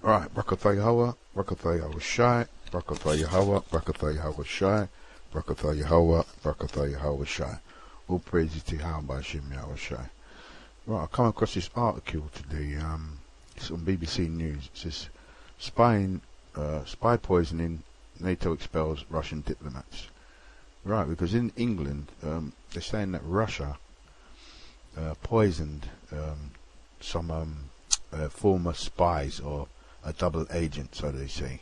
Right, Rakatha Yahweh, Rakatha Yahweh Shai, Rakatha Yahweh, Rakatha Yahweh Shai, Rakatha Yahweh, Rakatha Yahweh Shai. All praises to Yahweh Hashem Yahweh Shai. Right, I come across this article today. It's on BBC News. It says spy poisoning, NATO expels Russian diplomats. Right, because in England, they're saying that Russia poisoned some former spies, or a double agent, so they say,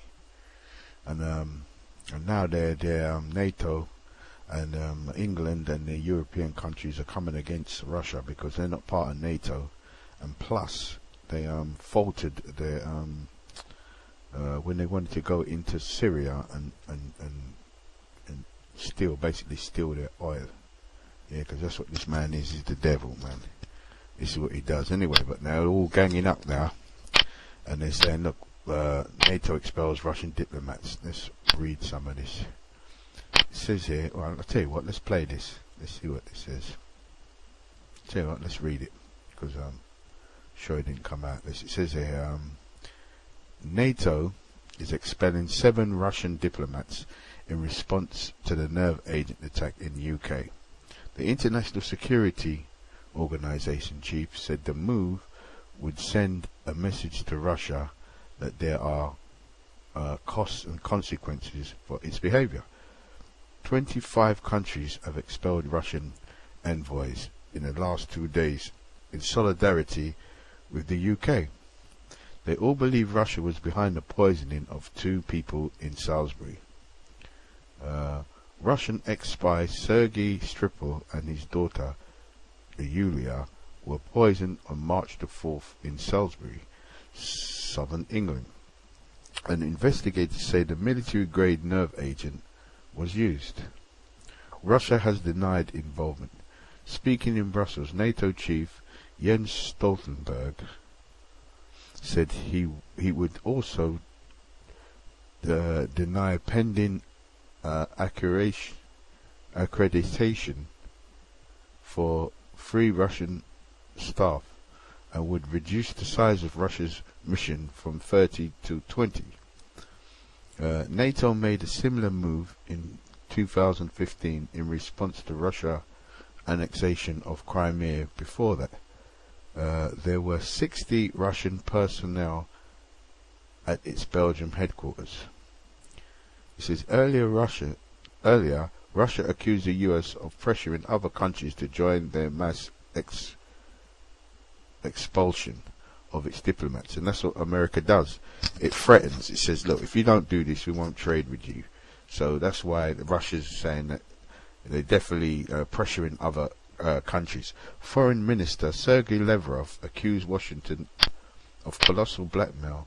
and now they're NATO and England and the European countries are coming against Russia because they're not part of NATO, and plus they faltered their when they wanted to go into Syria and basically steal their oil. Yeah, because that's what this man is. He's the devil, man. This is what he does anyway. But now they're all ganging up now, and they're saying, look, NATO expels Russian diplomats. Let's read some of this. It says here, well, I'll tell you what, let's play this. Let's see what this says. Tell you what, let's read it, because I'm sure it didn't come out. It says here, NATO is expelling 7 Russian diplomats in response to the nerve agent attack in the UK. The International Security Organization chief said the move would send a message to Russia that there are costs and consequences for its behavior. 25 countries have expelled Russian envoys in the last 2 days in solidarity with the UK. They all believe Russia was behind the poisoning of 2 people in Salisbury. Russian ex-spy Sergei Skripal and his daughter Yulia were poisoned on March the 4th in Salisbury, southern England. And investigators say the military-grade nerve agent was used. Russia has denied involvement. Speaking in Brussels, NATO chief Jens Stoltenberg said he would also deny pending accreditation for 3 Russian staff, and would reduce the size of Russia's mission from 30 to 20. NATO made a similar move in 2015 in response to Russia's annexation of Crimea. Before that, there were 60 Russian personnel at its Belgium headquarters. It says earlier Russia accused the US of pressuring other countries to join their mass expulsion of its diplomats, and that's what America does. It threatens. It says, look, if you don't do this, we won't trade with you. So that's why Russia's saying that they're definitely pressuring other countries. Foreign Minister Sergei Lavrov accused Washington of colossal blackmail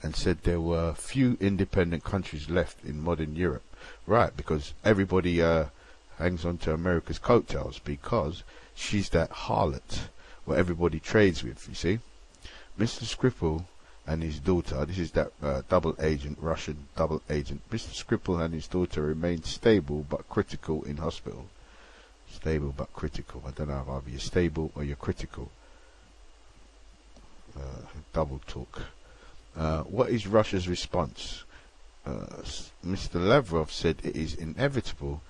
and said there were few independent countries left in modern Europe. Right, because everybody hangs on to America's coattails, because she's that harlot what everybody trades with, you see. Mr. Skripal and his daughter, this is that double agent, Russian double agent. Mr. Skripal and his daughter remain stable but critical in hospital. Stable but critical. I don't know if either you're stable or you're critical. Double talk. What is Russia's response? Mr. Lavrov said it is inevitable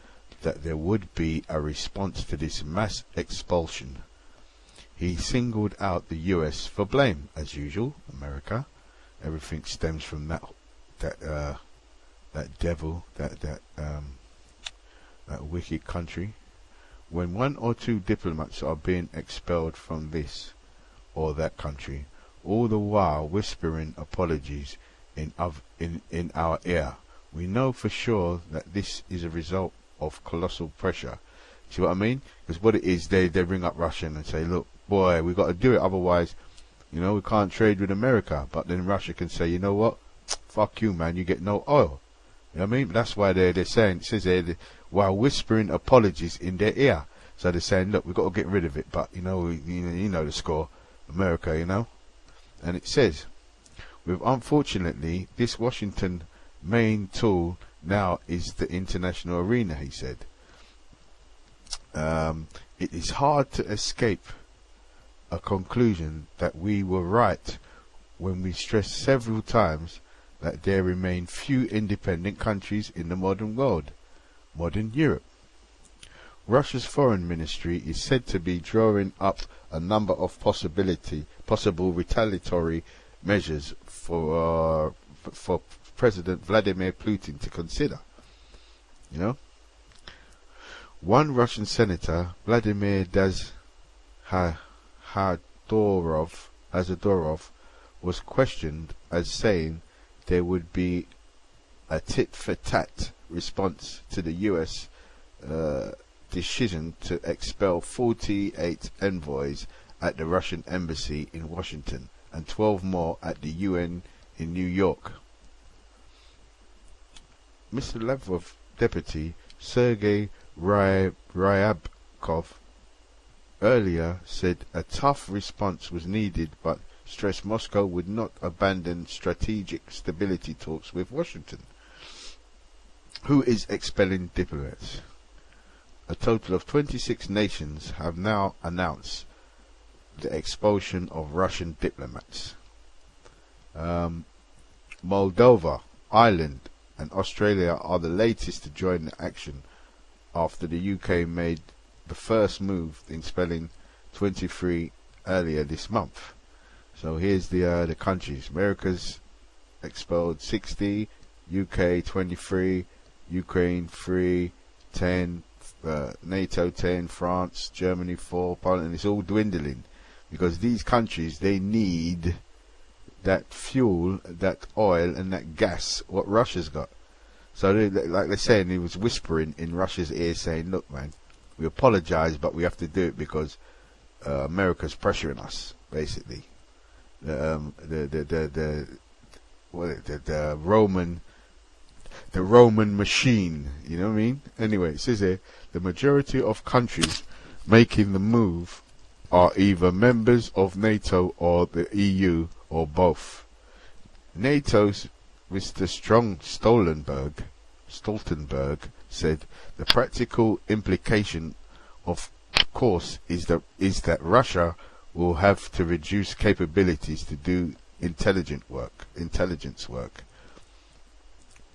that there would be a response to this mass expulsion. He singled out the US for blame, as usual. America, everything stems from that devil, that wicked country. When 1 or 2 diplomats are being expelled from this or that country, all the while whispering apologies in our ear, we know for sure that this is a result of colossal pressure. See what I mean? Because what it is, they ring up Russia and say, look, boy, we got to do it, otherwise, we can't trade with America. But then Russia can say, you know what, fuck you, man, you get no oil. You know what I mean? That's why they're saying, it says there, while whispering apologies in their ear. So they're saying, look, we've got to get rid of it, but you know the score, America, And it says, unfortunately, this Washington main tool now is the international arena, he said. It is hard to escape a conclusion that we were right when we stressed several times that there remain few independent countries in the modern world, modern Europe. Russia's foreign ministry is said to be drawing up a number of possible retaliatory measures for President Vladimir Putin to consider. You know, one Russian senator, Vladimir Azadorov, was questioned as saying there would be a tit-for-tat response to the U.S. Decision to expel 48 envoys at the Russian embassy in Washington and 12 more at the UN in New York. Mr. Lavrov deputy Sergei Ryabkov earlier said a tough response was needed, but stressed Moscow would not abandon strategic stability talks with Washington. Who is expelling diplomats? A total of 26 nations have now announced the expulsion of Russian diplomats. Moldova, Ireland and Australia are the latest to join the action after the UK made the first move in expelling 23 earlier this month. So here's the countries. America's expelled 60, UK 23, Ukraine 3, 10, NATO 10, France, Germany 4, Poland, and it's all dwindling because these countries, they need that fuel, that oil and that gas what Russia's got. So like they're saying, he was whispering in Russia's ear saying, look man, we apologize but we have to do it because America's pressuring us, basically. The Roman machine, you know what I mean? Anyway, it says here, the majority of countries making the move are either members of NATO or the EU or both. NATO's Mr. Stoltenberg said the practical implication, of course, is that Russia will have to reduce capabilities to do intelligence work.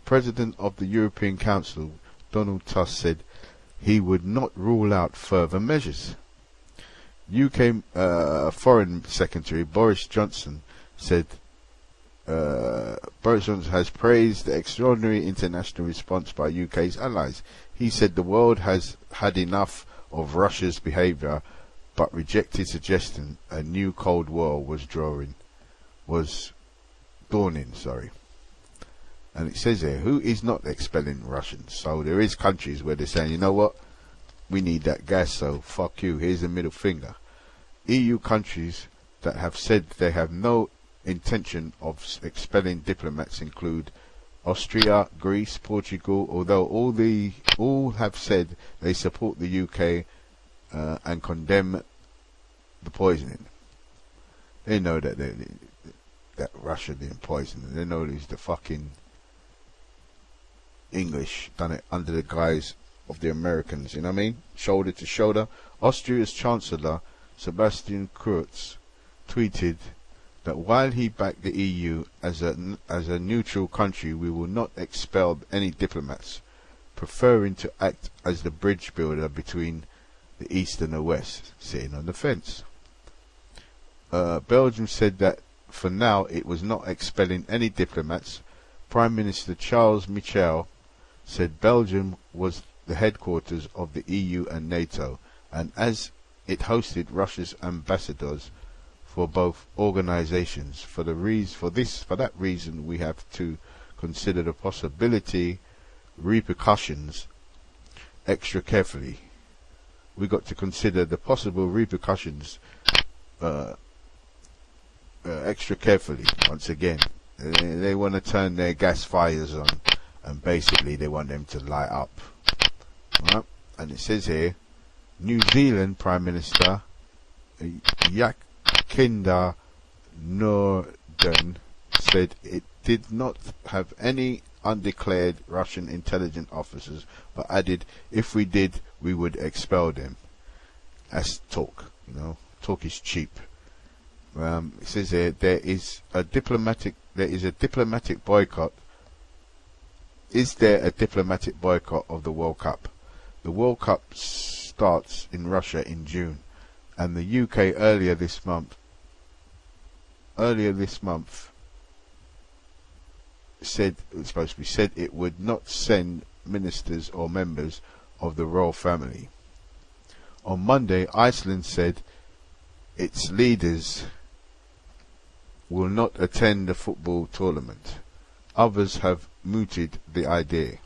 President of the European Council, Donald Tusk, said he would not rule out further measures. UK Foreign Secretary Boris Johnson said Boris Johnson has praised the extraordinary international response by UK's allies. He said the world has had enough of Russia's behaviour, but rejected suggestion a new Cold War was dawning. And it says here, who is not expelling Russians? So there is countries where they're saying, you know what, we need that gas, so fuck you, here's the middle finger. EU countries that have said they have no intention of expelling diplomats include Austria, Greece, Portugal, although all have said they support the UK and condemn the poisoning. They know that that Russia didn't poison them. They know it's the fucking English done it under the guise of the Americans, you know what I mean? Shoulder to shoulder. Austria's Chancellor Sebastian Kurz tweeted that while he backed the EU as a neutral country, we will not expel any diplomats, preferring to act as the bridge builder between the East and the West, sitting on the fence. Belgium said that for now it was not expelling any diplomats. Prime Minister Charles Michel said Belgium was the headquarters of the EU and NATO, and as it hosted Russia's ambassadors for both organizations, for that reason we have to consider the repercussions extra carefully. We got to consider the possible repercussions extra carefully. Once again, they want to turn their gas fires on, and basically they want them to light up. Right? And it says here, New Zealand Prime Minister Jacinda Ardern said it did not have any undeclared Russian intelligence officers, but added, if we did, we would expel them. That's talk, you know. Talk is cheap. It says here there is a diplomatic boycott. Is there a diplomatic boycott of the World Cup? The World Cup starts in Russia in June, and the UK earlier this month said it would not send ministers or members of the royal family. On Monday, Iceland said its leaders will not attend the football tournament. Others have mooted the idea.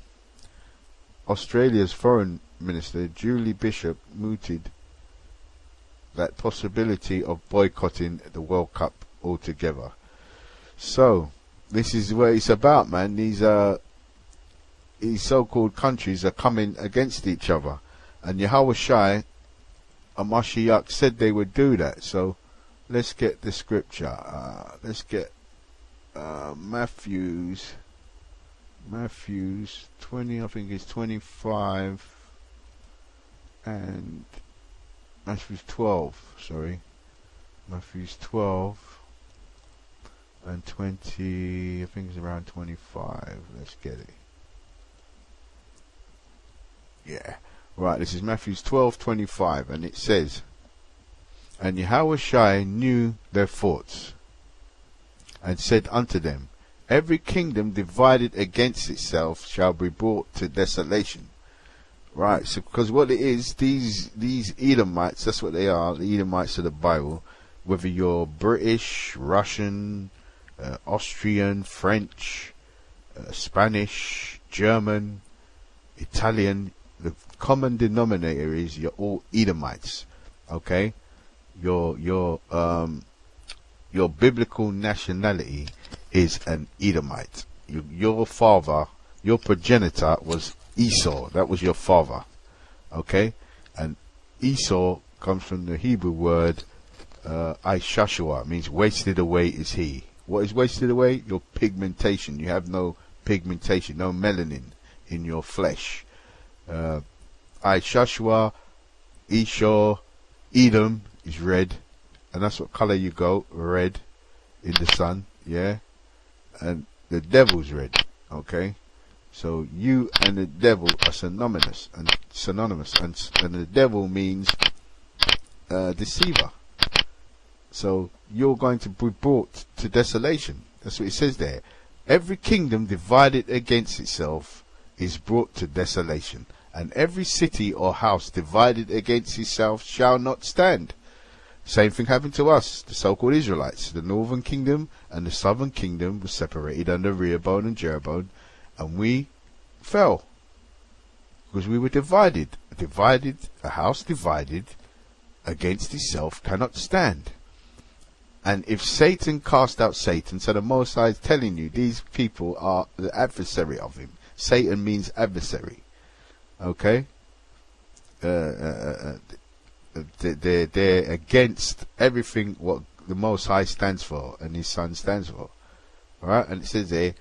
Australia's Foreign Minister Julie Bishop mooted that possibility of boycotting the World Cup altogether. So, this is what it's about, man. These so-called countries are coming against each other, and Yahweh Shai and Mashiach said they would do that. So let's get the scripture. Let's get Matthew's 20, I think it's 25, and Matthew's 12. Sorry, Matthew's 12 and 20. I think it's around 25. Let's get it. Yeah. Right, this is Matthew's 12:25, and it says, And Yahweh Shai knew their thoughts, and said unto them, Every kingdom divided against itself shall be brought to desolation. Right, so because what it is, these Edomites, that's what they are, the Edomites of the Bible, whether you're British, Russian, Austrian, French, Spanish, German, Italian, the common denominator is you're all Edomites. Okay, your biblical nationality is an Edomite. Your father, your progenitor was Esau. That was your father. Okay, and Esau comes from the Hebrew word Ishashua, means wasted away is he. What is wasted away? Your pigmentation. You have no pigmentation, no melanin in your flesh. Ishashua, Esau, Edom is red, and that's what color you go, red in the sun, yeah. And the devil's red, okay. So you and the devil are synonymous, and the devil means deceiver. So you're going to be brought to desolation. That's what it says there. Every kingdom divided against itself is brought to desolation, and every city or house divided against itself shall not stand. Same thing happened to us, the so-called Israelites. The northern kingdom and the southern kingdom were separated under Rehoboam and Jeroboam, and we fell because we were divided. A house divided against itself cannot stand. And if Satan cast out Satan, so the Most High is telling you these people are the adversary of him. Satan means adversary. Okay? They're against everything what the Most High stands for and his Son stands for. Alright? And it says there,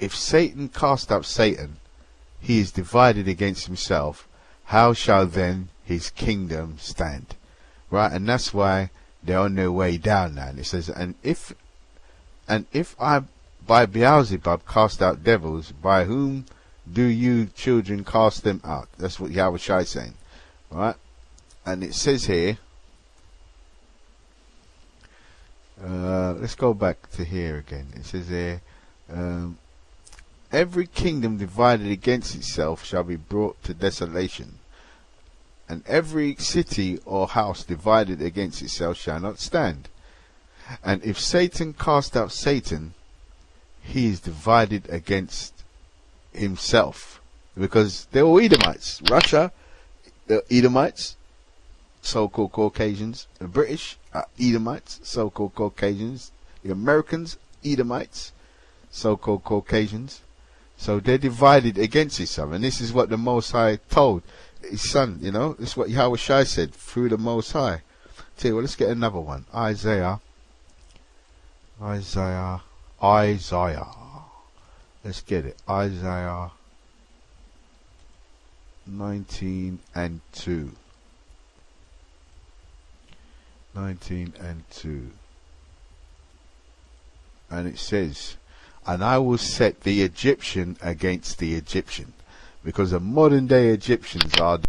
if Satan cast out Satan, he is divided against himself. How shall then his kingdom stand? Right? And that's why they're on their way down now. And it says, and if I by Beelzebub cast out devils, by whom do you children cast them out? That's what Yahweh Shai is saying. Right? And it says here, let's go back to here again. It says here, every kingdom divided against itself shall be brought to desolation, and every city or house divided against itself shall not stand. And if Satan cast out Satan, he is divided against himself, because they're all Edomites. Russia, Edomites, so-called Caucasians. The British are Edomites, so-called Caucasians. The Americans, Edomites, so-called Caucasians. So they're divided against each other, and this is what the Most High told his Son. You know, this is what Yahweh Shai said through the Most High. Tell you what, let's get another one. Isaiah. Let's get it. Isaiah 19:2. 19 and 2. And it says, and I will set the Egyptian against the Egyptian, because the modern day Egyptians are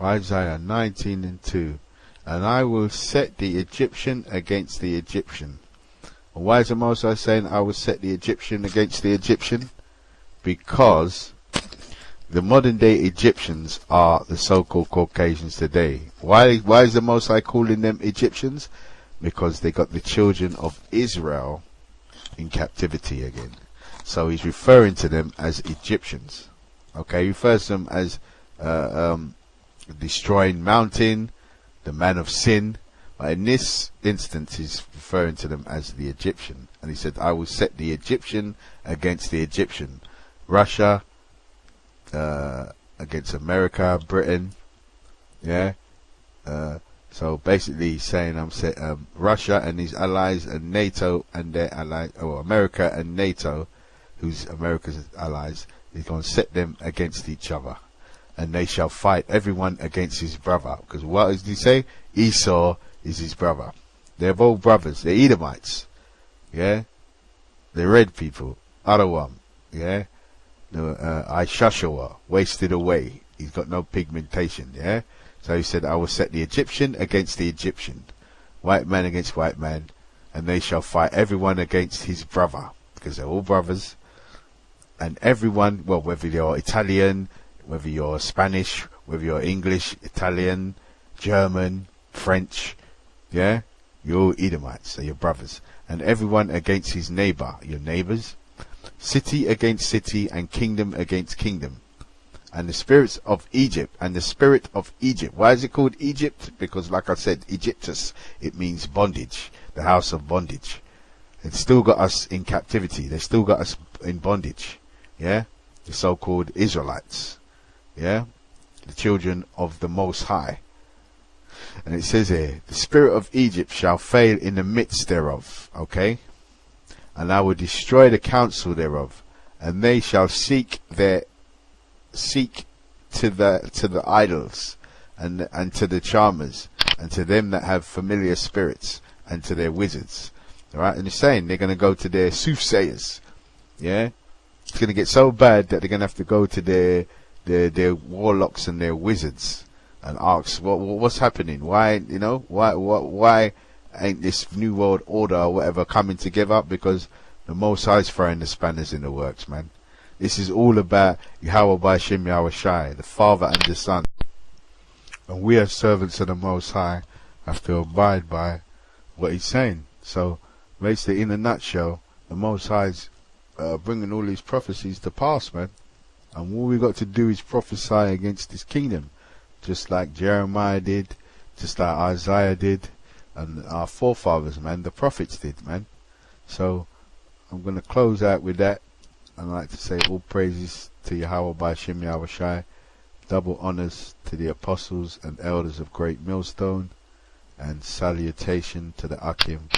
Isaiah 19 and 2. And I will set the Egyptian against the Egyptian. And why is the Most High saying I will set the Egyptian against the Egyptian? Because the modern day Egyptians are the so-called Caucasians today. Why is the Most High calling them Egyptians? Because they got the children of Israel in captivity again. So he's referring to them as Egyptians. Okay, he refers to them as destroying mountain, the man of sin. But in this instance, he's referring to them as the Egyptian. And he said, I will set the Egyptian against the Egyptian. Russia against America, Britain. Yeah. So basically he's saying I'm set Russia and his allies and NATO and their allies, or America and NATO, who's America's allies, he's going to set them against each other. And they shall fight everyone against his brother. Because what does he say? Esau is his brother. They're both brothers. They're Edomites. Yeah? They're red people. Adawam. Yeah? Ishashua, wasted away. He's got no pigmentation. Yeah? So he said, I will set the Egyptian against the Egyptian. White man against white man. And they shall fight everyone against his brother. Because they're all brothers. And everyone, well, whether you're Italian, whether you're Spanish, whether you're English, Italian, German, French, yeah, you're all Edomites, so you're brothers. And everyone against his neighbor, your neighbors, city against city, and kingdom against kingdom. And the spirits of Egypt, and the spirit of Egypt. Why is it called Egypt? Because like I said, Egyptus, it means bondage, the house of bondage. It's still got us in captivity. They still got us in bondage. Yeah, the so-called Israelites. Yeah, the children of the Most High. And it says here, the spirit of Egypt shall fail in the midst thereof. Okay, and I will destroy the counsel thereof, and they shall seek to the idols, and to the charmers, and to them that have familiar spirits, and to their wizards. All right, and it's saying they're going to go to their soothsayers. Yeah, it's going to get so bad that they're going to have to go to their warlocks and their wizards and ask what's happening, why why ain't this new world order or whatever coming together? Because the Most High's throwing the spanners in the works, man. This is all about Yahweh B'Shem Yahweh Shai, the Father and the Son, and we as servants of the Most High have to abide by what he's saying. So basically, in a nutshell, the Most High's bringing all these prophecies to pass, man. And all we got to do is prophesy against this kingdom, just like Jeremiah did, just like Isaiah did, and our forefathers, man, the prophets did, man. So I'm going to close out with that. I'd like to say all praises to Yahweh B'Shem Yahweh Shai, double honors to the apostles and elders of Great Millstone, and salutation to the Akim